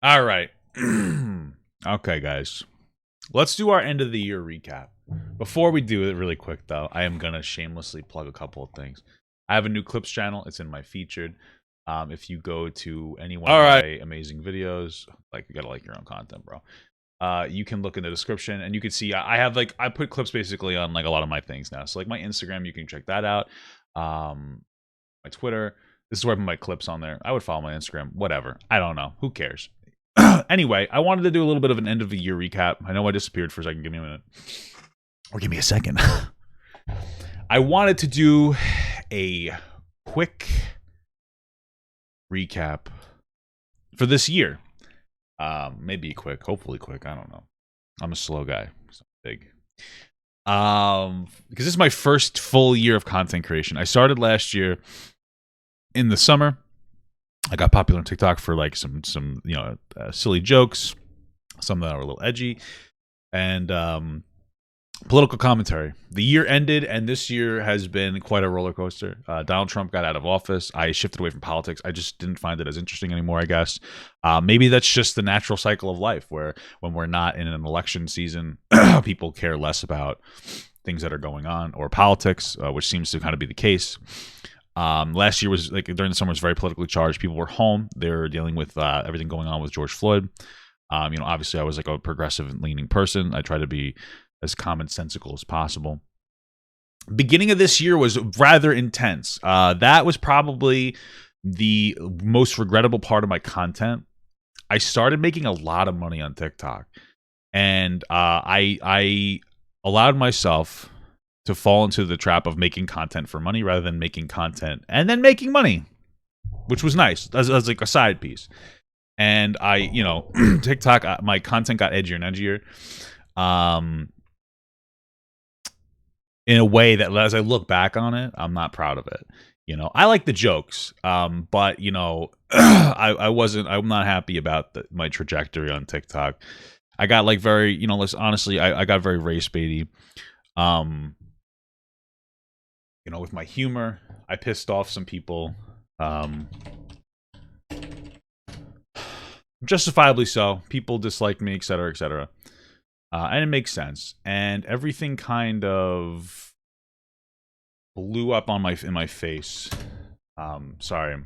All right. Okay, guys. Let's do our end of the year recap. Before we do it really quick, though, I am going to shamelessly plug a couple of things. I have a new clips channel. It's in my featured. If you go to any one of my amazing videos, like, you got to like your own content, bro. You can look in the description and you can see I have like I put clips basically on like a lot of my things now. So like my Instagram, you can check that out. My Twitter. This is where I put my clips on there. I would follow my Instagram. Whatever. I don't know. Who cares? Anyway, I wanted to do a little bit of an end of the year recap. I know I disappeared for a second. Give me a minute. Or give me a second. I wanted to do a quick recap for this year. Maybe quick, hopefully quick. I don't know. I'm a slow guy. So big. Because this is my first full year of content creation. I started last year in the summer. I got popular on TikTok for like some silly jokes, some that were a little edgy, and political commentary. The year ended, and this year has been quite a roller coaster. Donald Trump got out of office. I shifted away from politics. I just didn't find it as interesting anymore, I guess. Maybe that's just the natural cycle of life, where when we're not in an election season, people care less about things that are going on, or politics, which seems to kind of be the case. Last year was like during the summer was very politically charged. People were home. They were dealing with everything going on with George Floyd. Obviously I was like a progressive and leaning person. I try to be as commonsensical as possible. Beginning of this year was rather intense. That was probably the most regrettable part of my content. I started making a lot of money on TikTok, and I allowed myself to fall into the trap of making content for money rather than making content and then making money, which was nice as like a side piece. And I, TikTok, my content got edgier and edgier. In a way that as I look back on it, I'm not proud of it. I like the jokes, but I'm not happy about my trajectory on TikTok. I got like very, honestly, I got very race baity. With my humor, I pissed off some people. Justifiably so. People disliked me, etc., etc. And it makes sense. And everything kind of blew up in my face. Sorry.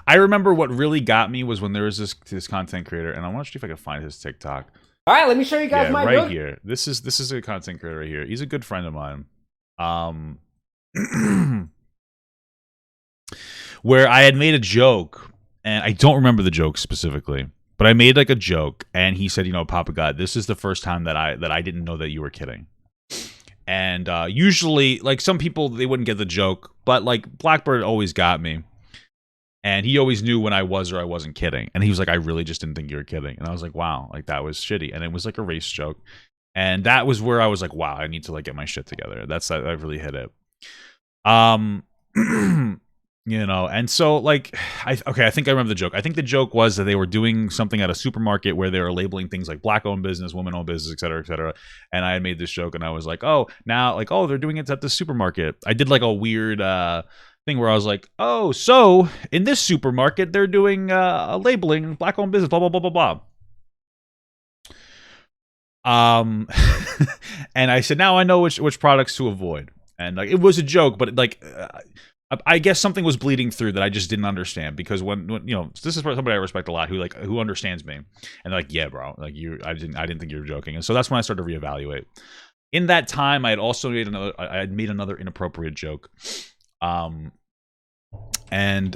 I remember what really got me was when there was this content creator, and I want to see if I can find his TikTok. All right, let me show you guys my right here. This is a content creator right here. He's a good friend of mine. Where I had made a joke, and I don't remember the joke specifically, but I made like a joke, and he said, Papa God, this is the first time that I didn't know that you were kidding. And usually, like, some people, they wouldn't get the joke, but like Blackbird always got me, and he always knew when I was or I wasn't kidding. And he was like, I really just didn't think you were kidding. And I was like, wow, like that was shitty. And it was like a race joke, and that was where I was like, wow, I need to like get my shit together. That really hit it. And so like I think I remember the joke. I think the joke was that they were doing something at a supermarket where they were labeling things like black-owned business, woman-owned business, etc., etc. And I had made this joke, and I was like, oh, now like, oh, they're doing it at the supermarket. I did like a weird thing where I was like, oh, so in this supermarket they're doing a labeling black-owned business, blah blah blah blah blah. And I said, now I know which products to avoid. And like, it was a joke, but like, I guess something was bleeding through that I just didn't understand, because when this is somebody I respect a lot who understands me, and they're like, yeah, bro, like I didn't think you were joking. And so that's when I started to reevaluate. In that time, I had also made another inappropriate joke, and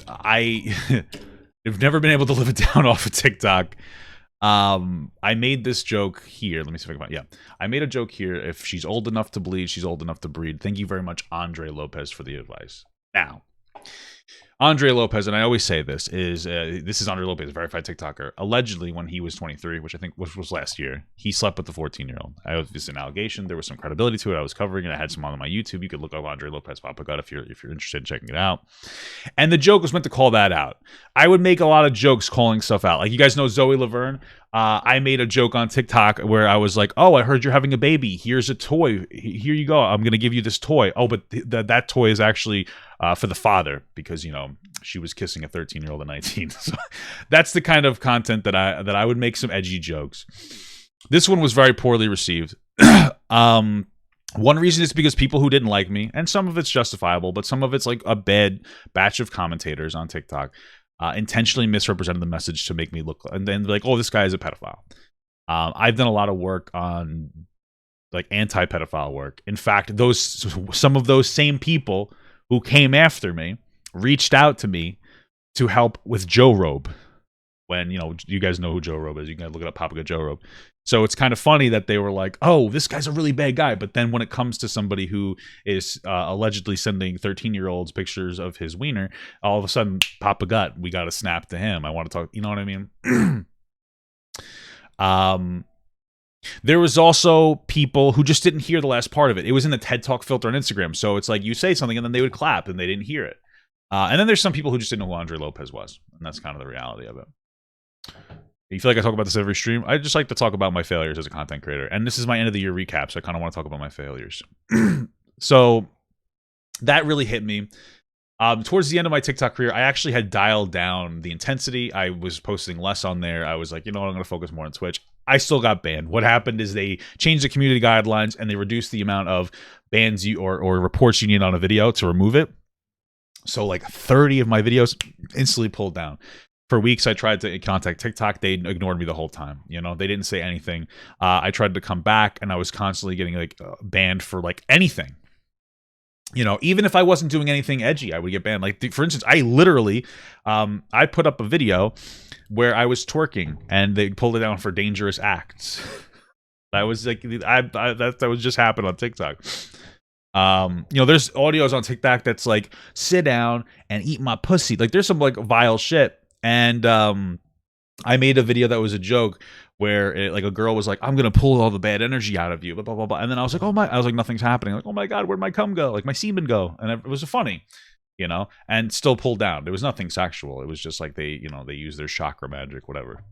I have never been able to live it down off of TikTok. I made this joke here. Let me see if I can find. Yeah, I made a joke here. If she's old enough to bleed, she's old enough to breed. Thank you very much, Andre Lopez, for the advice. Now, Andre Lopez, and I always say this is Andre Lopez, a verified TikToker. Allegedly, when he was 23, which I think was last year, he slept with the 14-year-old. It's an allegation. There was some credibility to it. I was covering it. I had some on my YouTube. You could look up Andre Lopez Papa God if you're interested in checking it out. And the joke was meant to call that out. I would make a lot of jokes calling stuff out. Like, you guys know Zoe Laverne. I made a joke on TikTok where I was like, oh, I heard you're having a baby. Here's a toy. Here you go. I'm going to give you this toy. Oh, but that toy is actually for the father, because she was kissing a 13-year-old at 19. So that's the kind of content that I would make some edgy jokes. This one was very poorly received. One reason is because people who didn't like me, and some of it's justifiable, but some of it's like a bad batch of commentators on TikTok intentionally misrepresented the message to make me look, and then like, oh, this guy is a pedophile. I've done a lot of work on like anti-pedophile work. In fact, some of those same people who came after me reached out to me to help with Joe Robe. When you guys know who Joe Robe is, you can look it up, Papa Joe Robe. So it's kind of funny that they were like, oh, this guy's a really bad guy. But then when it comes to somebody who is allegedly sending 13-year-olds pictures of his wiener, all of a sudden, Papa Gut, we got to snap to him. I want to talk, you know what I mean? There was also people who just didn't hear the last part of it. It was in the TED Talk filter on Instagram. So it's like you say something and then they would clap and they didn't hear it. And then there's some people who just didn't know who Andre Lopez was. And that's kind of the reality of it. You feel like I talk about this every stream? I just like to talk about my failures as a content creator. And this is my end of the year recap, so I kind of want to talk about my failures. So that really hit me. Towards the end of my TikTok career, I actually had dialed down the intensity. I was posting less on there. I was like, you know what, I'm going to focus more on Twitch. I still got banned. What happened is they changed the community guidelines and they reduced the amount of bans or reports you need on a video to remove it. So like 30 of my videos instantly pulled down. For weeks, I tried to contact TikTok. They ignored me the whole time. They didn't say anything. I tried to come back, and I was constantly getting like banned for like anything. Even if I wasn't doing anything edgy, I would get banned. Like, for instance, I literally, I put up a video where I was twerking, and they pulled it down for dangerous acts. That was like, that was just happened on TikTok. There's audios on TikTok that's like, sit down and eat my pussy. Like, there's some like vile shit. And I made a video that was a joke where a girl was like, I'm going to pull all the bad energy out of you, blah, blah, blah, blah. And then I was like, nothing's happening. Like, oh my God, where'd my cum go? Like my semen go? And it was funny, and still pulled down. There was nothing sexual. It was just like they use their chakra magic, whatever.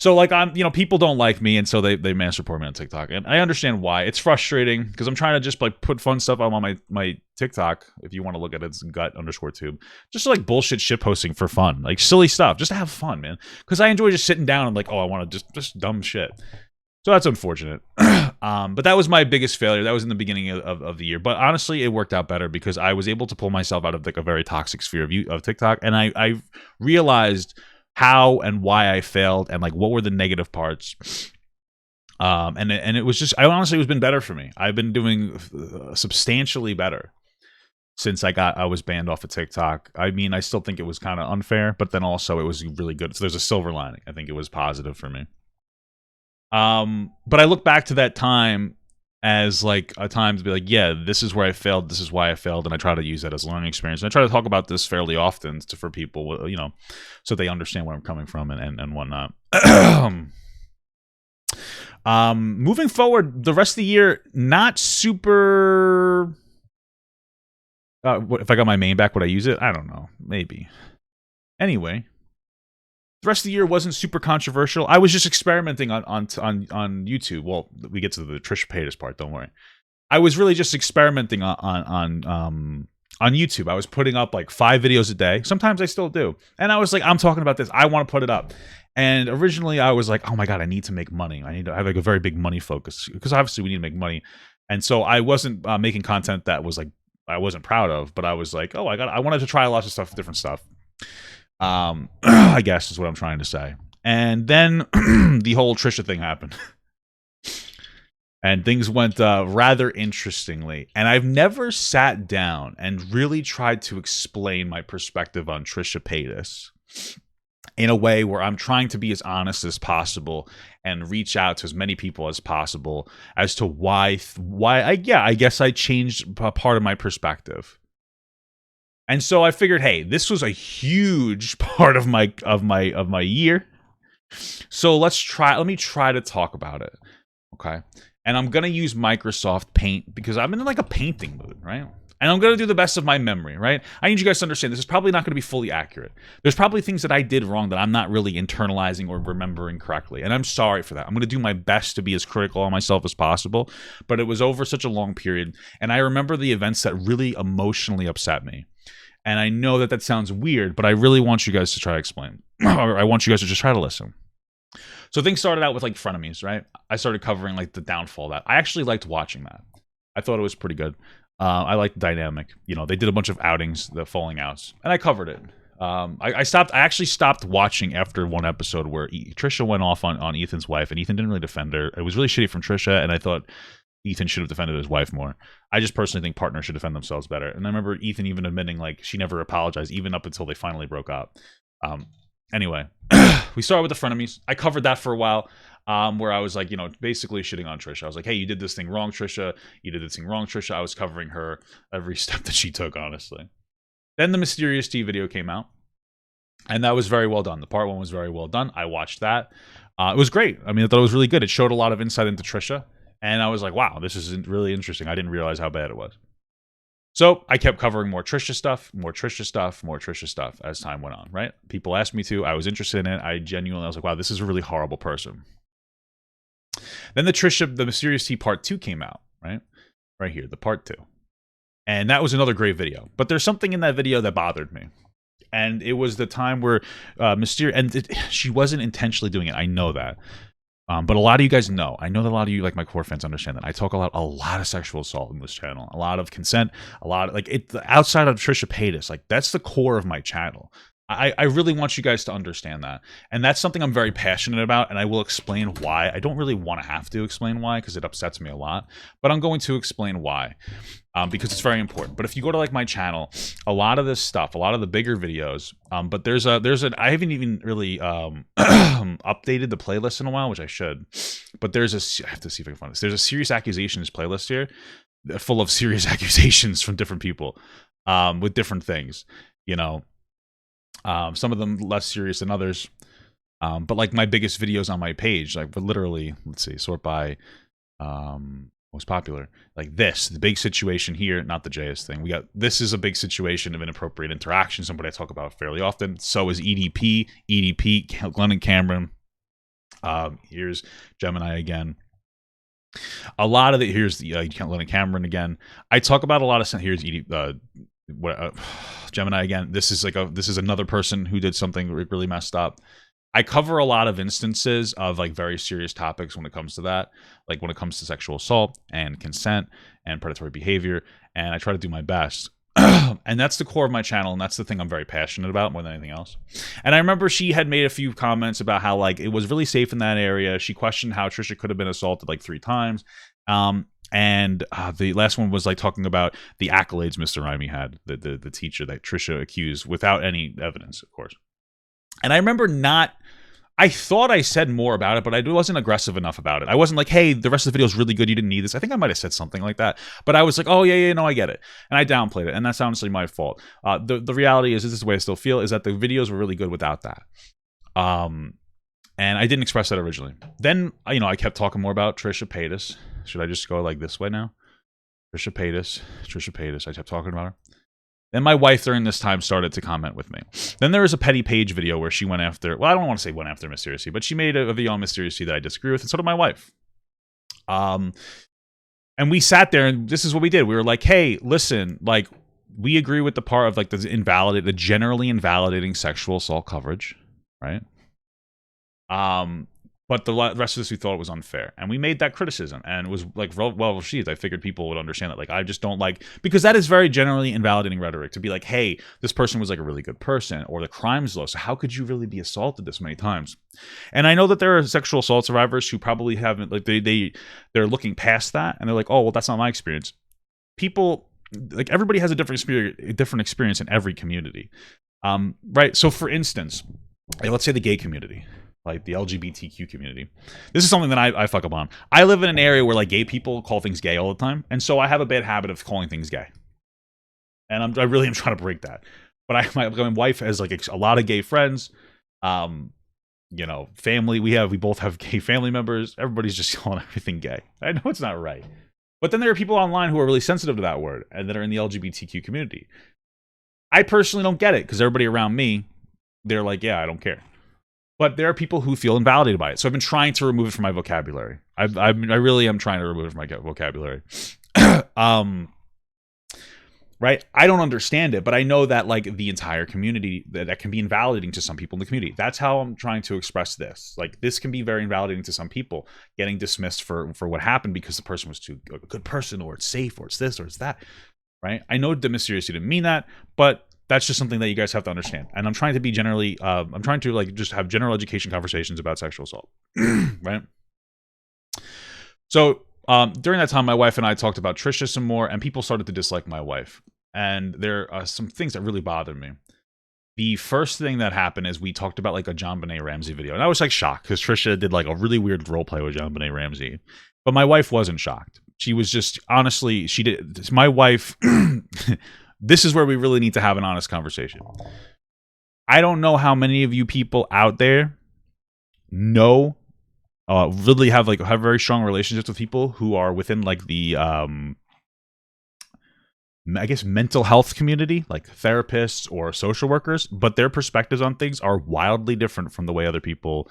So like people don't like me, and so they mass report me on TikTok, and I understand why. It's frustrating because I'm trying to just like put fun stuff on my TikTok. If you want to look at it, it's gut_tube. Just like bullshit shit posting for fun, like silly stuff, just to have fun, man. Because I enjoy just sitting down and like, oh, I want to just dumb shit. So that's unfortunate. But that was my biggest failure. That was in the beginning of the year. But honestly, it worked out better because I was able to pull myself out of like a very toxic sphere of TikTok, and I realized how and why I failed and like what were the negative parts. And it was just, I honestly, it's been better for me. I've been doing substantially better since I was banned off of TikTok. I mean, I still think it was kind of unfair, but then also it was really good. So there's a silver lining. I think it was positive for me. But I look back to that time as like a time to be like, yeah, this is where I failed. This is why I failed. And I try to use that as a learning experience. And I try to talk about this fairly often for people, so they understand where I'm coming from and whatnot. Moving forward, the rest of the year, not super. If I got my main back, would I use it? I don't know. Maybe. Anyway. The rest of the year wasn't super controversial. I was just experimenting on YouTube. Well, we get to the Trisha Paytas part. Don't worry. I was really just experimenting on YouTube. I was putting up like 5 videos a day. Sometimes I still do. And I was like, I'm talking about this. I want to put it up. And originally I was like, oh my God, I need to make money. I need to have like a very big money focus because obviously we need to make money. And so I wasn't making content that was like I wasn't proud of. But I was like, oh, I wanted to try lots of stuff, different stuff. I guess is what I'm trying to say. And then the whole Trisha thing happened. And things went rather interestingly. And I've never sat down and really tried to explain my perspective on Trisha Paytas in a way where I'm trying to be as honest as possible and reach out to as many people as possible as to why I guess I changed part of my perspective. And so I figured, hey, this was a huge part of my year. So let me try to talk about it. Okay. And I'm going to use Microsoft Paint because I'm in like a painting mood, right? And I'm going to do the best of my memory, right? I need you guys to understand this is probably not going to be fully accurate. There's probably things that I did wrong that I'm not really internalizing or remembering correctly. And I'm sorry for that. I'm going to do my best to be as critical on myself as possible. But it was over such a long period. And I remember the events that really emotionally upset me. And I know that sounds weird, but I really want you guys to try to explain. Or I want you guys to just try to listen. So things started out with like frenemies, right? I started covering like the downfall of that. I actually liked watching that. I thought it was pretty good. I liked the dynamic. You know, they did a bunch of outings, the falling outs, and I covered it. I actually stopped watching after one episode where Trisha went off on Ethan's wife, and Ethan didn't really defend her. It was really shitty from Trisha, and I thought Ethan should have defended his wife more. I just personally think partners should defend themselves better. And I remember Ethan even admitting like she never apologized, even up until they finally broke up. Anyway, we started with the frenemies. I covered that for a while, where I was like, you know, basically shitting on Trisha. I was like, hey, you did this thing wrong, Trisha. You did this thing wrong, Trisha. I was covering her every step that she took, honestly. Then the Mysterious Tea video came out, and that was very well done. The part one was very well done. I watched that. It was great. I mean, I thought it was really good. It showed a lot of insight into Trisha, and I was like, wow, this is really interesting. I didn't realize how bad it was. So I kept covering more Trisha stuff, more Trisha stuff, more Trisha stuff as time went on, right? People asked me to. I was interested in it. I was like, wow, this is a really horrible person. Then the Mysterious Tea Part 2 came out, right? Right here, the Part 2. And that was another great video. But there's something in that video that bothered me. And it was the time where she wasn't intentionally doing it. I know that. But a lot of you guys know. I know that a lot of you, like my core fans, understand that. I talk a lot of sexual assault in this channel. A lot of consent. A lot of, like, it outside of Trisha Paytas. Like, that's the core of my channel. I really want you guys to understand that. And that's something I'm very passionate about, and I will explain why. I don't really want to have to explain why, because it upsets me a lot. But I'm going to explain why, because it's very important. But if you go to like my channel, a lot of this stuff, a lot of the bigger videos, but I haven't even really updated the playlist in a while, which I should. But I have to see if I can find this. There's a serious accusations playlist here, full of serious accusations from different people, with different things, you know. Some of them less serious than others, but like my biggest videos on my page, like, but literally, let's see, sort by most popular, like this, the big situation here, not the JS thing. We got, this is a big situation of inappropriate interaction, somebody I talk about fairly often. So is EDP, Glenn and Cameron. Here's Gemini again. A lot of it, here's the Glenn and Cameron again. I talk about a lot of, here's Gemini again. This is another person who did something really messed up. I cover a lot of instances of like very serious topics when it comes to that, like when it comes to sexual assault and consent and predatory behavior, and I try to do my best. And that's the core of my channel, and that's the thing I'm very passionate about more than anything else. And I remember she had made a few comments about how like it was really safe in that area. She questioned how Trisha could have been assaulted like 3 times. And the last one was like talking about the accolades Mr. Raimi had, the teacher that Trisha accused without any evidence, of course. And I remember I thought I said more about it, but I wasn't aggressive enough about it. I wasn't like, hey, the rest of the video is really good, you didn't need this. I think I might have said something like that. But I was like, oh, yeah, no, I get it. And I downplayed it, and that's honestly my fault. The reality is, this is the way I still feel, is that the videos were really good without that. And I didn't express that originally. Then, you know, I kept talking more about Trisha Paytas. Should I just go like this way now? Trisha Paytas. I kept talking about her. Then my wife during this time started to comment with me. Then there was a Petty Page video where she went after, well, I don't want to say went after Mysterious Tea, but she made a video on Mysterious Tea that I disagree with, and so did my wife. And we sat there, and this is what we did. We were like, hey, listen, like, we agree with the part of like the generally invalidating sexual assault coverage, right? But the rest of this, we thought it was unfair. And we made that criticism, and it was like well received. I figured people would understand that. Like, I just don't like, because that is very generally invalidating rhetoric to be like, hey, this person was like a really good person, or the crime's low, so how could you really be assaulted this many times? And I know that there are sexual assault survivors who probably haven't, like, they're looking past that, and they're like, oh, well, that's not my experience. People, like, everybody has a different experience in every community. Right? So for instance, let's say the gay community, like the LGBTQ community. This is something that I fuck up on. I live in an area where like gay people call things gay all the time, and so I have a bad habit of calling things gay. And I really am trying to break that. But my wife has like a lot of gay friends. You know, family. We both have gay family members. Everybody's just calling everything gay. I know it's not right. But then there are people online who are really sensitive to that word and that are in the LGBTQ community. I personally don't get it, because everybody around me, they're like, yeah, I don't care. But there are people who feel invalidated by it. So I've been trying to remove it from my vocabulary. I really am trying to remove it from my vocabulary. right? I don't understand it, but I know that like the entire community that can be invalidating to some people in the community. That's how I'm trying to express this. Like this can be very invalidating to some people, getting dismissed for what happened because the person was too a good person, or it's safe, or it's this, or it's that, right? I know the mysterious didn't mean that, but that's just something that you guys have to understand. And I'm trying to be generally, I'm trying to like just have general education conversations about sexual assault, right? So during that time, my wife and I talked about Trisha some more, and people started to dislike my wife. And there are some things that really bothered me. The first thing that happened is we talked about like a JonBenet Ramsey video. And I was like shocked because Trisha did like a really weird role play with JonBenet Ramsey. But my wife wasn't shocked. She was just, honestly, she did. My wife, this is where we really need to have an honest conversation. I don't know how many of you people out there know, really have very strong relationships with people who are within like the, I guess, mental health community, like therapists or social workers, but their perspectives on things are wildly different from the way other people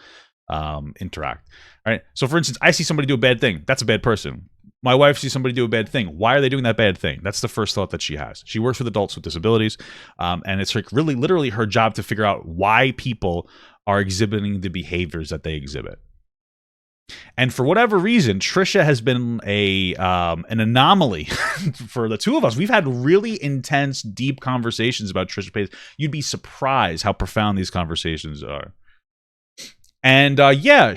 interact. All right. So for instance, I see somebody do a bad thing. That's a bad person. My wife sees somebody do a bad thing. Why are they doing that bad thing? That's the first thought that she has. She works with adults with disabilities. And it's like really literally her job to figure out why people are exhibiting the behaviors that they exhibit. And for whatever reason, Trisha has been an anomaly for the two of us. We've had really intense, deep conversations about Trisha Paytas. You'd be surprised how profound these conversations are. And yeah,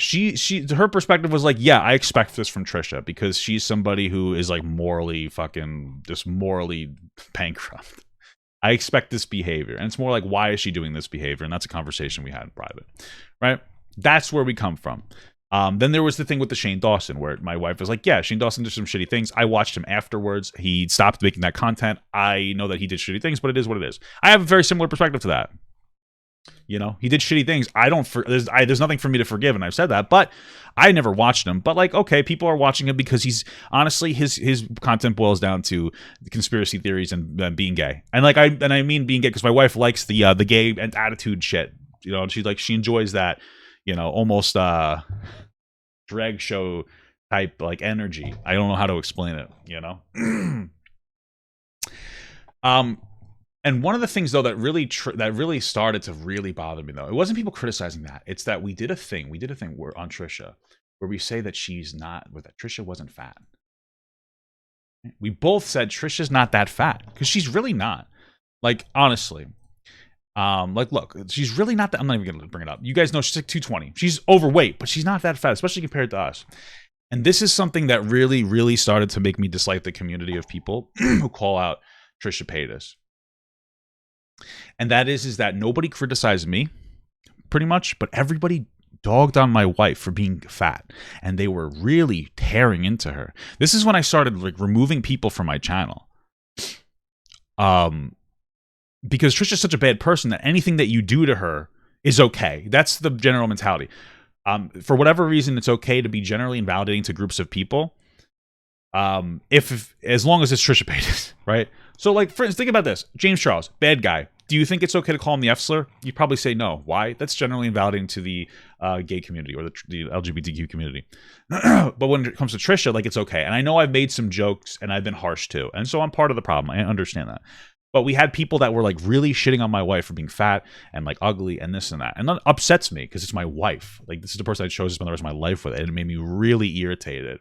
her perspective was like, yeah, I expect this from Trisha because she's somebody who is like morally bankrupt. I expect this behavior. And it's more like, why is she doing this behavior? And that's a conversation we had in private, right? That's where we come from. Then there was the thing with the Shane Dawson where my wife was like, yeah, Shane Dawson did some shitty things. I watched him afterwards. He stopped making that content. I know that he did shitty things, but it is what it is. I have a very similar perspective to that. You know, he did shitty things. There's nothing for me to forgive, and I've said that, but I never watched him. But like, okay, people are watching him because he's honestly his content boils down to the conspiracy theories and being gay. And like I mean being gay because my wife likes the gay and attitude shit. You know, and she enjoys that, you know, almost drag show type like energy. I don't know how to explain it, you know. And one of the things though that really started to really bother me though, it wasn't people criticizing that. It's that we did a thing where on Trisha where we say that Trisha wasn't fat. We both said Trisha's not that fat because she's really not. Like honestly. Like look, she's really not that. I'm not even gonna bring it up. You guys know she's like 220. She's overweight, but she's not that fat, especially compared to us. And this is something that really, really started to make me dislike the community of people who call out Trisha Paytas. And that is that nobody criticized me, pretty much, but everybody dogged on my wife for being fat, and they were really tearing into her. This is when I started like removing people from my channel. Because Trisha's such a bad person that anything that you do to her is okay. That's the general mentality. For whatever reason, it's okay to be generally invalidating to groups of people. If as long as it's Trisha Paytas, right? So, like, for instance, think about this: James Charles, bad guy. Do you think it's okay to call him the F slur? You'd probably say no. Why? That's generally invalidating to the gay community or the LGBTQ community. But when it comes to Trisha, like, it's okay. And I know I've made some jokes and I've been harsh too, and so I'm part of the problem. I understand that. But we had people that were like really shitting on my wife for being fat and like ugly and this and that. And that upsets me because it's my wife. Like, this is the person I chose to spend the rest of my life with. And it made me really irritated.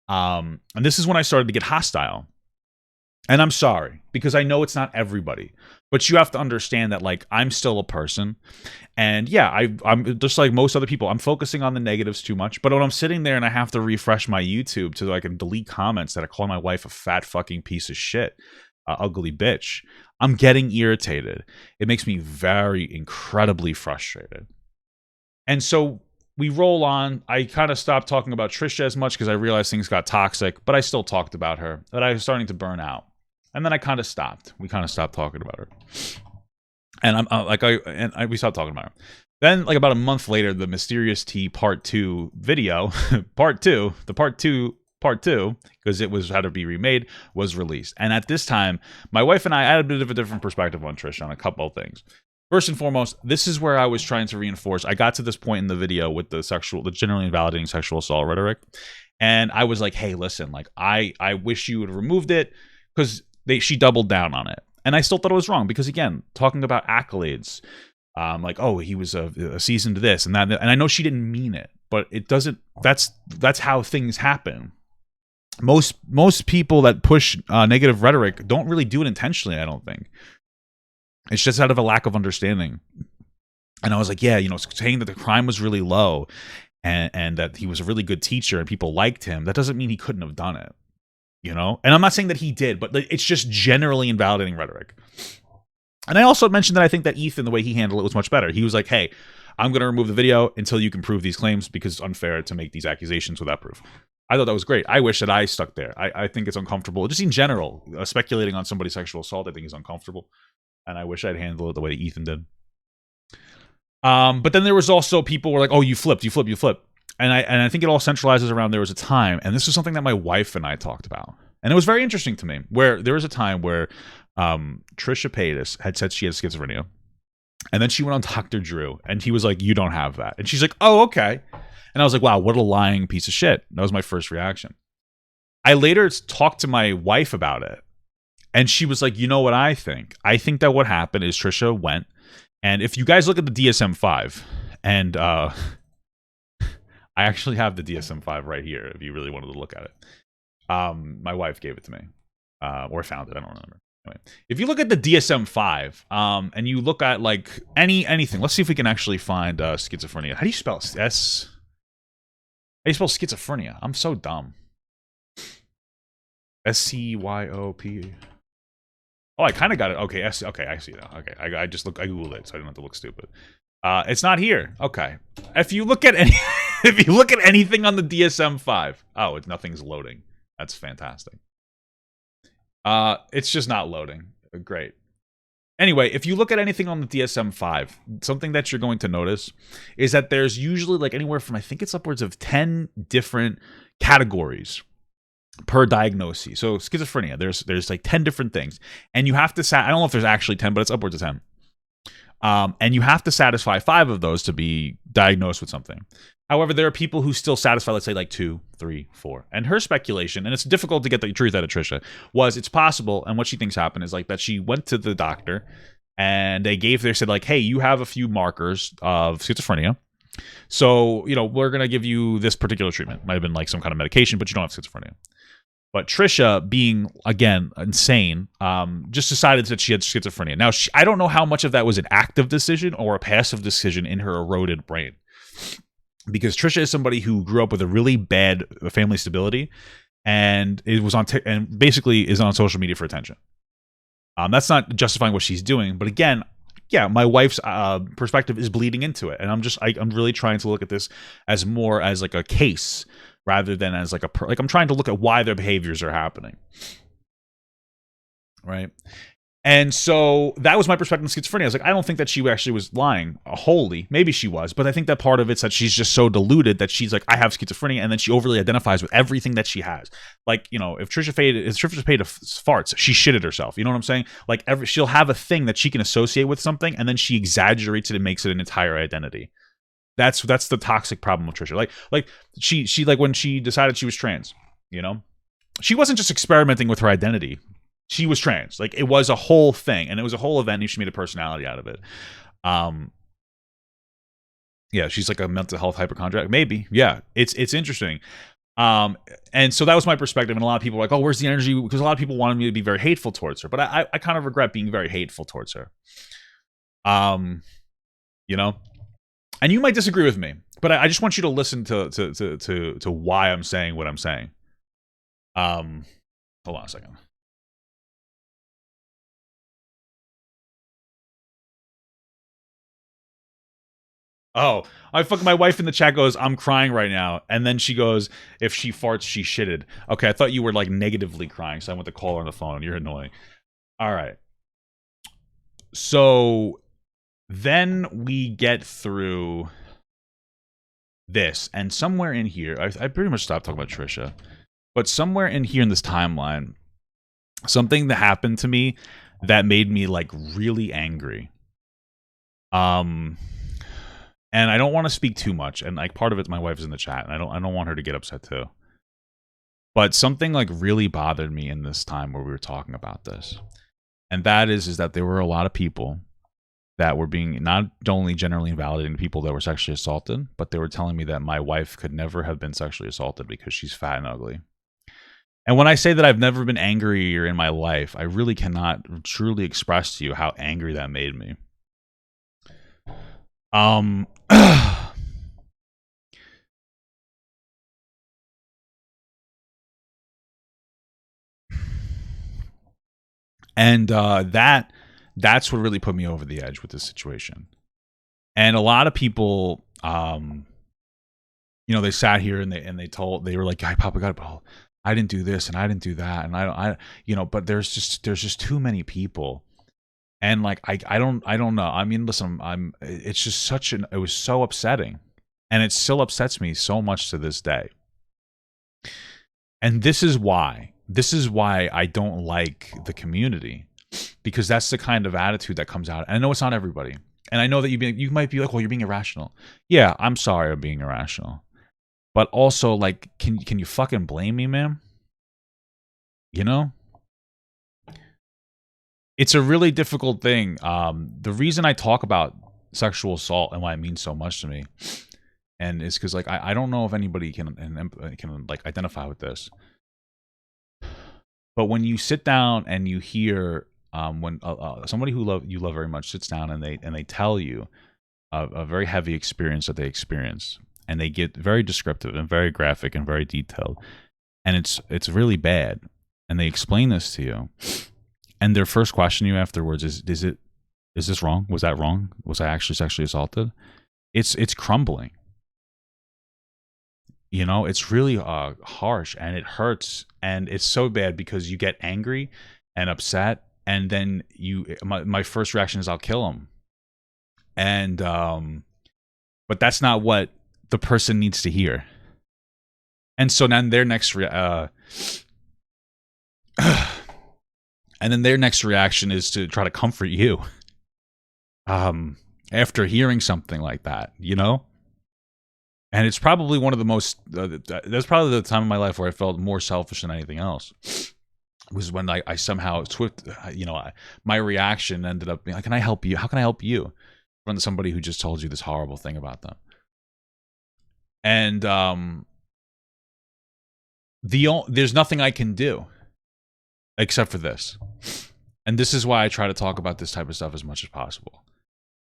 And this is when I started to get hostile. And I'm sorry, because I know it's not everybody. But you have to understand that, like, I'm still a person. And yeah, I'm just like most other people. I'm focusing on the negatives too much. But when I'm sitting there and I have to refresh my YouTube to like delete comments that are calling my wife a fat fucking piece of shit, ugly bitch, I'm getting irritated. It makes me incredibly frustrated. And so we roll on. I kind of stopped talking about Trisha as much because I realized things got toxic, but I still talked about her. But I was starting to burn out. And then I kind of stopped. We kind of stopped talking about her. And we stopped talking about her. Then, like about a month later, the Mysterious Tea Part 2 video, Part 2, because it was how to be remade, was released. And at this time, my wife and I had a bit of a different perspective on Trisha on a couple of things. First and foremost, this is where I was trying to reinforce. I got to this point in the video with the generally invalidating sexual assault rhetoric. And I was like, hey, listen, like, I wish you would have removed it, because she doubled down on it. And I still thought it was wrong because, again, talking about accolades, like, oh, he was a season to this and that. And I know she didn't mean it, but it doesn't. That's how things happen. Most people that push negative rhetoric don't really do it intentionally, I don't think. It's just out of a lack of understanding. And I was like, yeah, saying that the crime was really low and that he was a really good teacher and people liked him, that doesn't mean he couldn't have done it. And I'm not saying that he did, but it's just generally invalidating rhetoric. And I also mentioned that I think that Ethan, the way he handled it was much better. He was like, hey, I'm going to remove the video until you can prove these claims because it's unfair to make these accusations without proof. I thought that was great. I wish that I stuck there. I think it's uncomfortable. Just in general, speculating on somebody's sexual assault, I think is uncomfortable. And I wish I'd handled it the way that Ethan did. But then there was also people were like, oh, you flipped. And I think it all centralizes around there was a time, and this was something that my wife and I talked about. And it was very interesting to me, where there was a time where Trisha Paytas had said she had schizophrenia. And then she went on Dr. Drew, and he was like, you don't have that. And she's like, oh, okay. And I was like, wow, what a lying piece of shit. That was my first reaction. I later talked to my wife about it, and she was like, you know what I think? I think that what happened is Trisha went, and if you guys look at the DSM-5, and I actually have the DSM-5 right here if you really wanted to look at it. My wife gave it to me, or found it, I don't remember. Anyway, if you look at the DSM-5, and you look at like anything, let's see if we can actually find schizophrenia. How do you spell S? How do you spell schizophrenia? I'm so dumb. SCYOP. Oh, I kind of got it. Okay, okay, I see now. Okay, I googled it, so I didn't have to look stupid. It's not here. Okay, if you look at if you look at anything on the DSM-5, oh, nothing's loading. That's fantastic. It's just not loading. Great. Anyway, if you look at anything on the DSM-5, something that you're going to notice is that there's usually like anywhere from, I think it's upwards of 10 different categories per diagnosis. So schizophrenia, there's like 10 different things. And you have to, I don't know if there's actually 10, but it's upwards of 10. And you have to satisfy 5 of those to be diagnosed with something. However, there are people who still satisfy, let's say, like 2, 3, 4. And her speculation, and it's difficult to get the truth out of Trisha, was it's possible, and what she thinks happened is like that she went to the doctor, and they said like, hey, you have a few markers of schizophrenia. So, we're going to give you this particular treatment. Might have been like some kind of medication, but you don't have schizophrenia. But Trisha, being, again, insane, just decided that she had schizophrenia. Now, I don't know how much of that was an active decision or a passive decision in her eroded brain. Because Trisha is somebody who grew up with a really bad family stability, and it was and basically is on social media for attention. That's not justifying what she's doing, but again, yeah, my wife's perspective is bleeding into it, and I'm really trying to look at this as more as like a case rather than as like I'm trying to look at why their behaviors are happening, right? And so that was my perspective on schizophrenia. I was like, I don't think that she actually was lying wholly. Maybe she was, but I think that part of it's that she's just so deluded that she's like, I have schizophrenia, and then she overly identifies with everything that she has. Like, if Trisha Paytas farts, she shitted herself. You know what I'm saying? Like, she'll have a thing that she can associate with something, and then she exaggerates it and makes it an entire identity. That's the toxic problem with Trisha. Like she like when she decided she was trans, she wasn't just experimenting with her identity. She was trans. Like, it was a whole thing, and it was a whole event, and she made a personality out of it. Yeah, she's like a mental health hypochondriac. Maybe. Yeah, it's interesting. And so that was my perspective, and a lot of people were like, oh, where's the energy? Because a lot of people wanted me to be very hateful towards her, but I kind of regret being very hateful towards her. And you might disagree with me, but I just want you to listen to why I'm saying what I'm saying. Hold on a second. Oh, my wife in the chat goes, I'm crying right now. And then she goes, if she farts, she shitted. Okay, I thought you were like negatively crying, so I went to call her on the phone. You're annoying. All right. So then we get through this, and somewhere in here, I pretty much stopped talking about Trisha, but somewhere in here in this timeline, something that happened to me that made me like really angry. And I don't want to speak too much, and like part of it, my wife is in the chat, and I don't want her to get upset too. But something like really bothered me in this time where we were talking about this. And that is that there were a lot of people that were being not only generally invalidating people that were sexually assaulted, but they were telling me that my wife could never have been sexually assaulted because she's fat and ugly. And when I say that I've never been angrier in my life, I really cannot truly express to you how angry that made me. And that's what really put me over the edge with this situation. And a lot of people, they sat here and they were like, "Hey, Papa, I didn't do this and I didn't do that, and but there's just too many people." And like I don't know. I mean, listen, it's just it was so upsetting, and it still upsets me so much to this day. And this is why I don't like the community, because that's the kind of attitude that comes out. And I know it's not everybody, and I know that you might be like, "Well, you're being irrational." Yeah, I'm sorry, I'm being irrational, but also like, can you fucking blame me, man? You know? It's a really difficult thing. The reason I talk about sexual assault and why it means so much to me, and it's because like I don't know if anybody can like identify with this, but when you sit down and you hear when somebody who you love very much sits down and they tell you a very heavy experience that they experienced, and they get very descriptive and very graphic and very detailed, and it's really bad, and they explain this to you. And their first question to you afterwards is this wrong? Was that wrong? Was I actually sexually assaulted? It's crumbling. It's really harsh, and it hurts, and it's so bad because you get angry and upset, and then my first reaction is I'll kill him. And but that's not what the person needs to hear. And so then their next and then their next reaction is to try to comfort you after hearing something like that, And it's probably one of the most, that's probably the time in my life where I felt more selfish than anything else, was when I somehow, my reaction ended up being like, can I help you? How can I help you? From somebody who just told you this horrible thing about them. And there's nothing I can do except for this. And this is why I try to talk about this type of stuff as much as possible.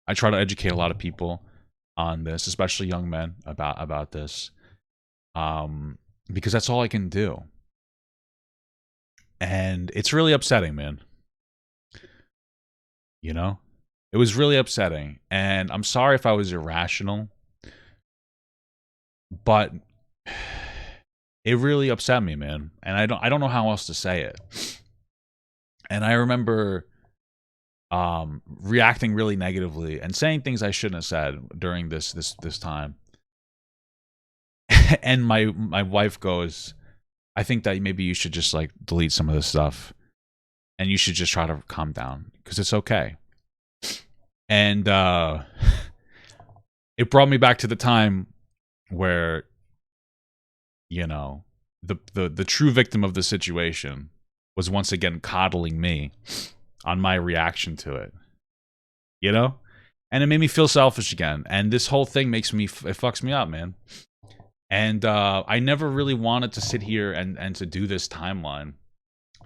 I try to educate a lot of people on this, especially young men, about this, because that's all I can do. And it's really upsetting, man. It was really upsetting, and I'm sorry if I was irrational, but it really upset me, man. And I don't know how else to say it. And I remember reacting really negatively and saying things I shouldn't have said during this time. And my wife goes, I think that maybe you should just like delete some of this stuff, and you should just try to calm down because it's okay. And it brought me back to the time where, the true victim of the situation was once again coddling me on my reaction to it, and it made me feel selfish again. And this whole thing it fucks me up, man. And I never really wanted to sit here and to do this timeline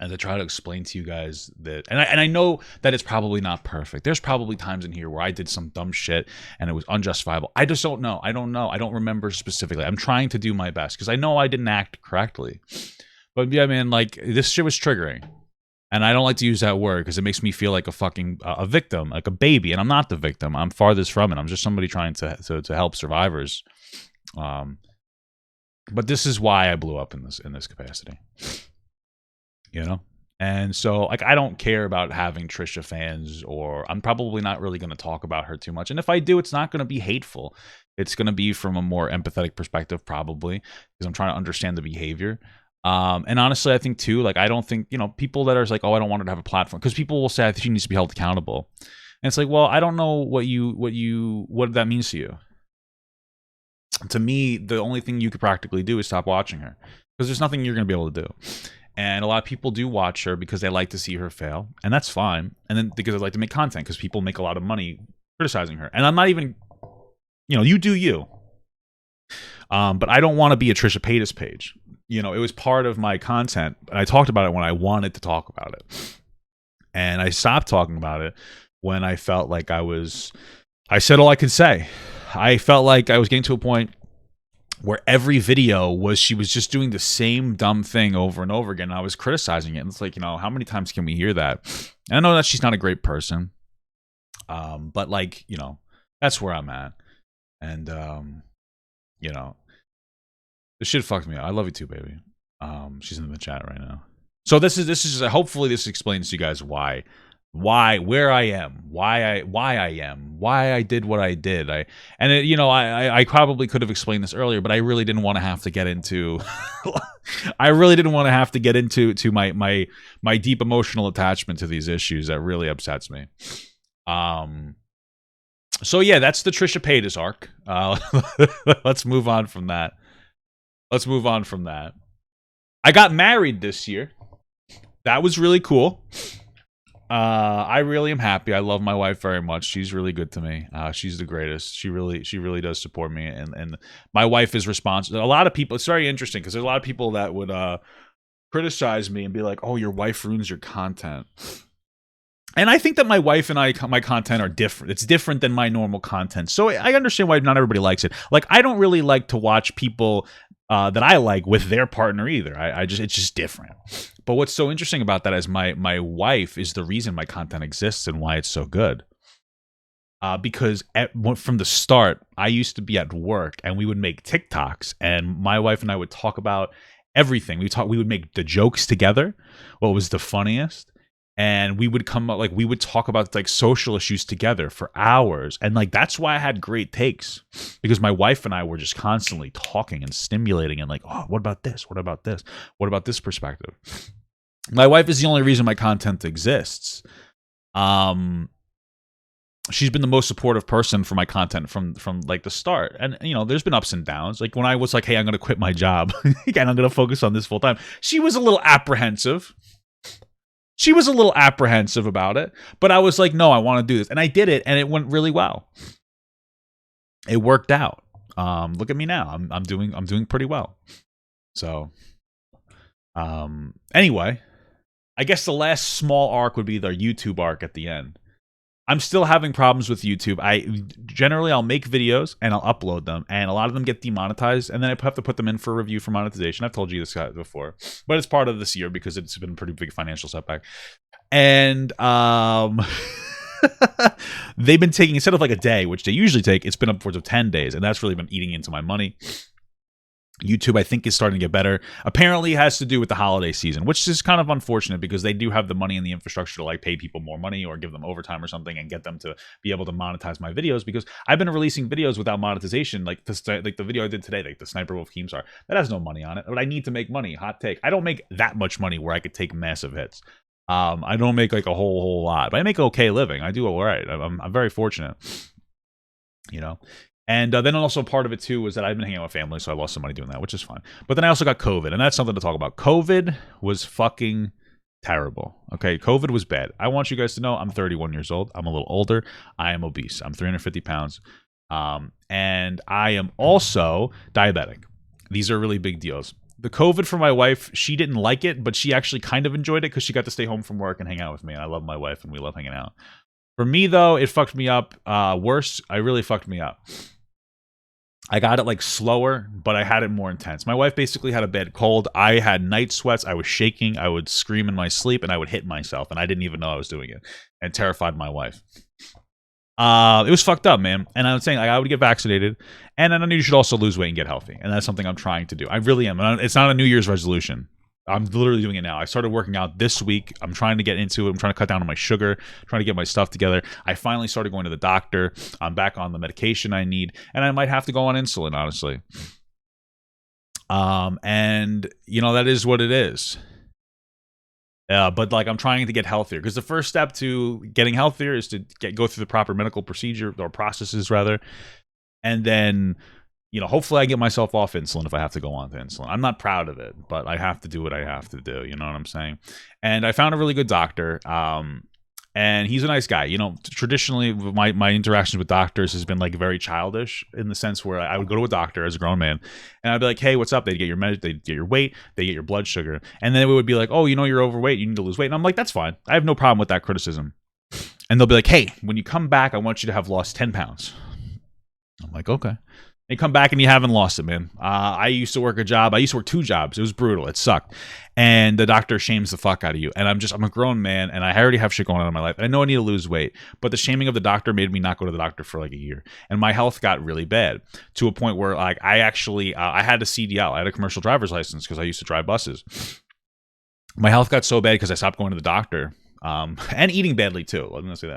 and to try to explain to you guys that, and I know that it's probably not perfect. There's probably times in here where I did some dumb shit and it was unjustifiable. I just don't know. I don't know. I don't remember specifically. I'm trying to do my best because I know I didn't act correctly. But yeah, man, like this shit was triggering. And I don't like to use that word because it makes me feel like a fucking a victim, like a baby. And I'm not the victim. I'm farthest from it. I'm just somebody trying to help survivors. But this is why I blew up in this capacity. And so like I don't care about having Trisha fans, or I'm probably not really going to talk about her too much. And if I do, it's not going to be hateful. It's going to be from a more empathetic perspective, probably, because I'm trying to understand the behavior. And honestly, I think too, like I don't think, people that are like, oh, I don't want her to have a platform, because people will say I think she needs to be held accountable. And it's like, well, I don't know what that means to you. to me, the only thing you could practically do is stop watching her, because there's nothing you're going to be able to do. And a lot of people do watch her because they like to see her fail, and that's fine. And then because they like to make content, because people make a lot of money criticizing her. And I'm not even, you do you. But I don't want to be a Trisha Paytas page. It was part of my content, and I talked about it when I wanted to talk about it. And I stopped talking about it when I felt like I said all I could say. I felt like I was getting to a point where every video she was just doing the same dumb thing over and over again. And I was criticizing it. And it's like, how many times can we hear that? And I know that she's not a great person. But like, that's where I'm at. And, this shit fucked me up. I love you too, baby. She's in the chat right now. So this is hopefully this explains to you guys where I am, why I did what I did. I probably could have explained this earlier, but I really didn't want to have to get into my deep emotional attachment to these issues that really upsets me. So yeah, that's the Trisha Paytas arc. Let's move on from that. I got married this year. That was really cool. I really am happy. I love my wife very much. She's really good to me. She's the greatest. She really does support me. And my wife is responsible. A lot of people, it's very interesting because there's a lot of people that would criticize me and be like, "Oh, your wife ruins your content." And I think that my wife and my content are different. It's different than my normal content. So I understand why not everybody likes it. Like, I don't really like to watch people that I like with their partner either. It's just different. But what's so interesting about that is my wife is the reason my content exists and why it's so good. Because from the start, I used to be at work and we would make TikToks, and my wife and I would talk about everything. We would make the jokes together, what was the funniest. And we would we would talk about like social issues together for hours. And like, that's why I had great takes, because my wife and I were just constantly talking and stimulating and like, "Oh, what about this? What about this? What about this perspective?" My wife is the only reason my content exists. She's been the most supportive person for my content from like the start. And there's been ups and downs. Like when I was like, "Hey, I'm going to quit my job and I'm going to focus on this full time," she was a little apprehensive. She was a little apprehensive about it, but I was like, "No, I want to do this." And I did it, and it went really well. It worked out. Look at me now. I'm doing pretty well. So, anyway, I guess the last small arc would be the YouTube arc at the end. I'm still having problems with YouTube. I'll make videos and I'll upload them, and a lot of them get demonetized, and then I have to put them in for review for monetization. I've told you this before, but it's part of this year because it's been a pretty big financial setback. And they've been taking, instead of like a day, which they usually take, it's been upwards of 10 days, and that's really been eating into my money. YouTube, I think, is starting to get better. Apparently, it has to do with the holiday season, which is kind of unfortunate because they do have the money and the infrastructure to like pay people more money or give them overtime or something and get them to be able to monetize my videos. Because I've been releasing videos without monetization, like the video I did today, like the Sniper Wolf Keemstar, that has no money on it. But I need to make money. Hot take. I don't make that much money where I could take massive hits. I don't make like a whole lot, but I make okay living. I do all right. I'm very fortunate. And then also part of it, too, was that I've been hanging out with family, so I lost some money doing that, which is fine. But then I also got COVID, and that's something to talk about. COVID was fucking terrible. Okay, COVID was bad. I want you guys to know I'm 31 years old. I'm a little older. I am obese. I'm 350 pounds. And I am also diabetic. These are really big deals. The COVID for my wife, she didn't like it, but she actually kind of enjoyed it because she got to stay home from work and hang out with me. And I love my wife, and we love hanging out. For me, though, it fucked me up worse. I really fucked me up. I got it like slower, but I had it more intense. My wife basically had a bad cold. I had night sweats. I was shaking. I would scream in my sleep, and I would hit myself, and I didn't even know I was doing it, and terrified my wife. It was fucked up, man. And I was saying, like, I would get vaccinated, and then you should also lose weight and get healthy, and that's something I'm trying to do. I really am. It's not a New Year's resolution. I'm literally doing it now. I started working out this week. I'm trying to get into it. I'm trying to cut down on my sugar, trying to get my stuff together. I finally started going to the doctor. I'm back on the medication I need, and I might have to go on insulin, honestly. And that is what it is. But like, I'm trying to get healthier, because the first step to getting healthier is to go through the proper medical procedure or processes rather, and then hopefully I get myself off insulin if I have to go on to insulin. I'm not proud of it, but I have to do what I have to do. You know what I'm saying? And I found a really good doctor. And he's a nice guy. Traditionally, my interactions with doctors has been like very childish in the sense where I would go to a doctor as a grown man, and I'd be like, "Hey, what's up?" They'd get they'd get your weight, they get your blood sugar, and then it would be like, "Oh, you're overweight. You need to lose weight." And I'm like, "That's fine. I have no problem with that criticism." And they'll be like, "Hey, when you come back, I want you to have lost 10 pounds." I'm like, "Okay." You come back and you haven't lost it, man. I used to work a job. I used to work 2 jobs. It was brutal. It sucked. And the doctor shames the fuck out of you. And I'm a grown man, and I already have shit going on in my life. I know I need to lose weight, but the shaming of the doctor made me not go to the doctor for like a year. And my health got really bad to a point where like I actually I had a CDL. I had a commercial driver's license because I used to drive buses. My health got so bad because I stopped going to the doctor and eating badly too. I'm gonna say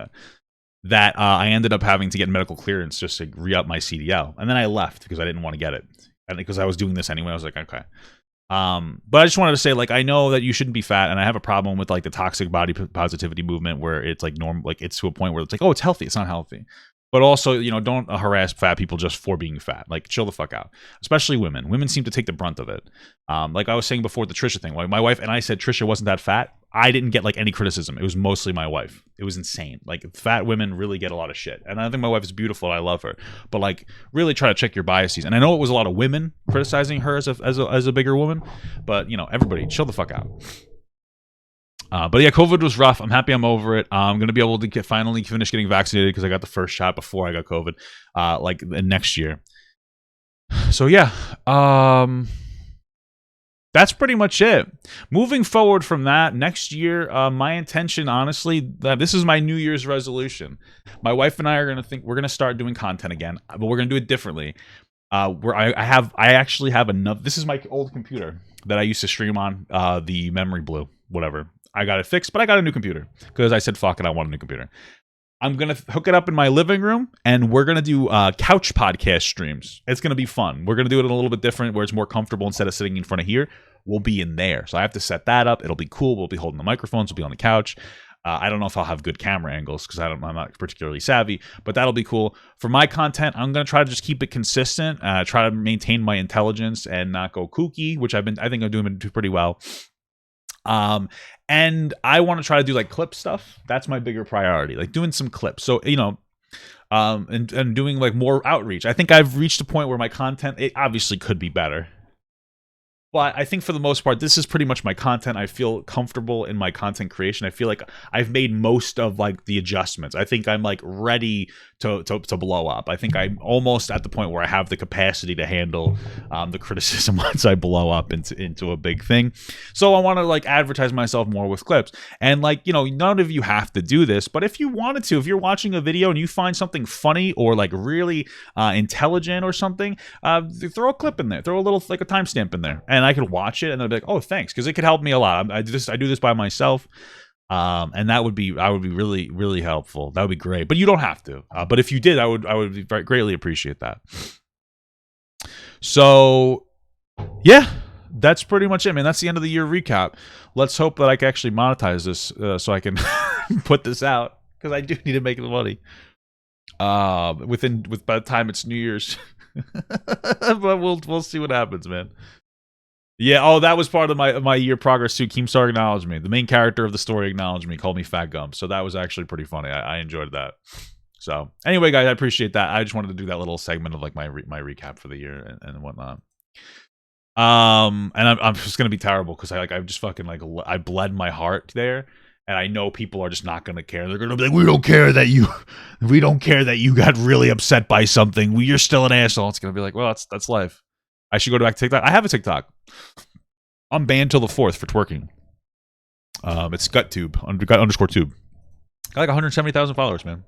that I ended up having to get medical clearance just to re-up my CDL. And then I left because I didn't want to get it. And because I was doing this anyway, I was like, okay. But I just wanted to say, like, I know that you shouldn't be fat, and I have a problem with like the toxic body positivity movement where it's like like it's to a point where it's like, oh, it's healthy. It's not healthy. But also, don't harass fat people just for being fat. Like, chill the fuck out. Especially women. Women seem to take the brunt of it. Like I was saying before, the Trisha thing. Like my wife and I said Trisha wasn't that fat. I didn't get like any criticism. It was mostly my wife. It was insane. Like fat women really get a lot of shit. And I think my wife is beautiful. And I love her. But like, really try to check your biases. And I know it was a lot of women criticizing her as a bigger woman. But everybody, chill the fuck out. But yeah, COVID was rough. I'm happy I'm over it. I'm going to be able to finally finish getting vaccinated because I got the first shot before I got COVID, like next year. So yeah, that's pretty much it. Moving forward from that, next year, my intention, honestly, this is my New Year's resolution. My wife and I are we're going to start doing content again, but we're going to do it differently. Where I actually have enough. This is my old computer that I used to stream on, the memory blew, whatever. I got it fixed, but I got a new computer because I said, fuck it, I want a new computer. I'm going to hook it up in my living room, and we're going to do couch podcast streams. It's going to be fun. We're going to do it a little bit different where it's more comfortable. Instead of sitting in front of here, we'll be in there. So I have to set that up. It'll be cool. We'll be holding the microphones. We'll be on the couch. I don't know if I'll have good camera angles because I'm not particularly savvy, but that'll be cool. For my content, I'm going to try to just keep it consistent, try to maintain my intelligence and not go kooky, which I think I'm doing pretty well. And I want to try to do like clip stuff. That's my bigger priority, like doing some clips. So, and doing like more outreach. I think I've reached a point where my content, it obviously could be better. But I think for the most part, this is pretty much my content. I feel comfortable in my content creation. I feel like I've made most of like the adjustments. I think I'm like ready to blow up. I think I'm almost at the point where I have the capacity to handle the criticism once I blow up into a big thing. So I want to like advertise myself more with clips. And like, none of you have to do this, but if you wanted to, if you're watching a video and you find something funny or like really intelligent or something, throw a clip in there, throw a little like a timestamp in there, and I could watch it and they'll be like, oh, thanks, because it could help me a lot. I do this by myself. And I would be really, really helpful. That would be great. But you don't have to. But if you did, I would greatly appreciate that. So yeah, that's pretty much it, man. That's the end of the year recap. Let's hope that I can actually monetize this so I can put this out, because I do need to make the money. By the time it's New Year's. But we'll see what happens, man. Yeah, oh, that was part of my year progress too. Keemstar acknowledged me. The main character of the story acknowledged me, called me Fat Gum. So that was actually pretty funny. I enjoyed that. So anyway, guys, I appreciate that. I just wanted to do that little segment of like my recap for the year and whatnot. And I'm just gonna be terrible because I've just fucking like I bled my heart there, and I know people are just not gonna care. They're gonna be like, we don't care that you got really upset by something. You're still an asshole. It's gonna be like, well, that's life. I should go back to TikTok. I have a TikTok. I'm banned till the 4th for twerking. It's guttube, gut_tube. Got like 170,000 followers, man.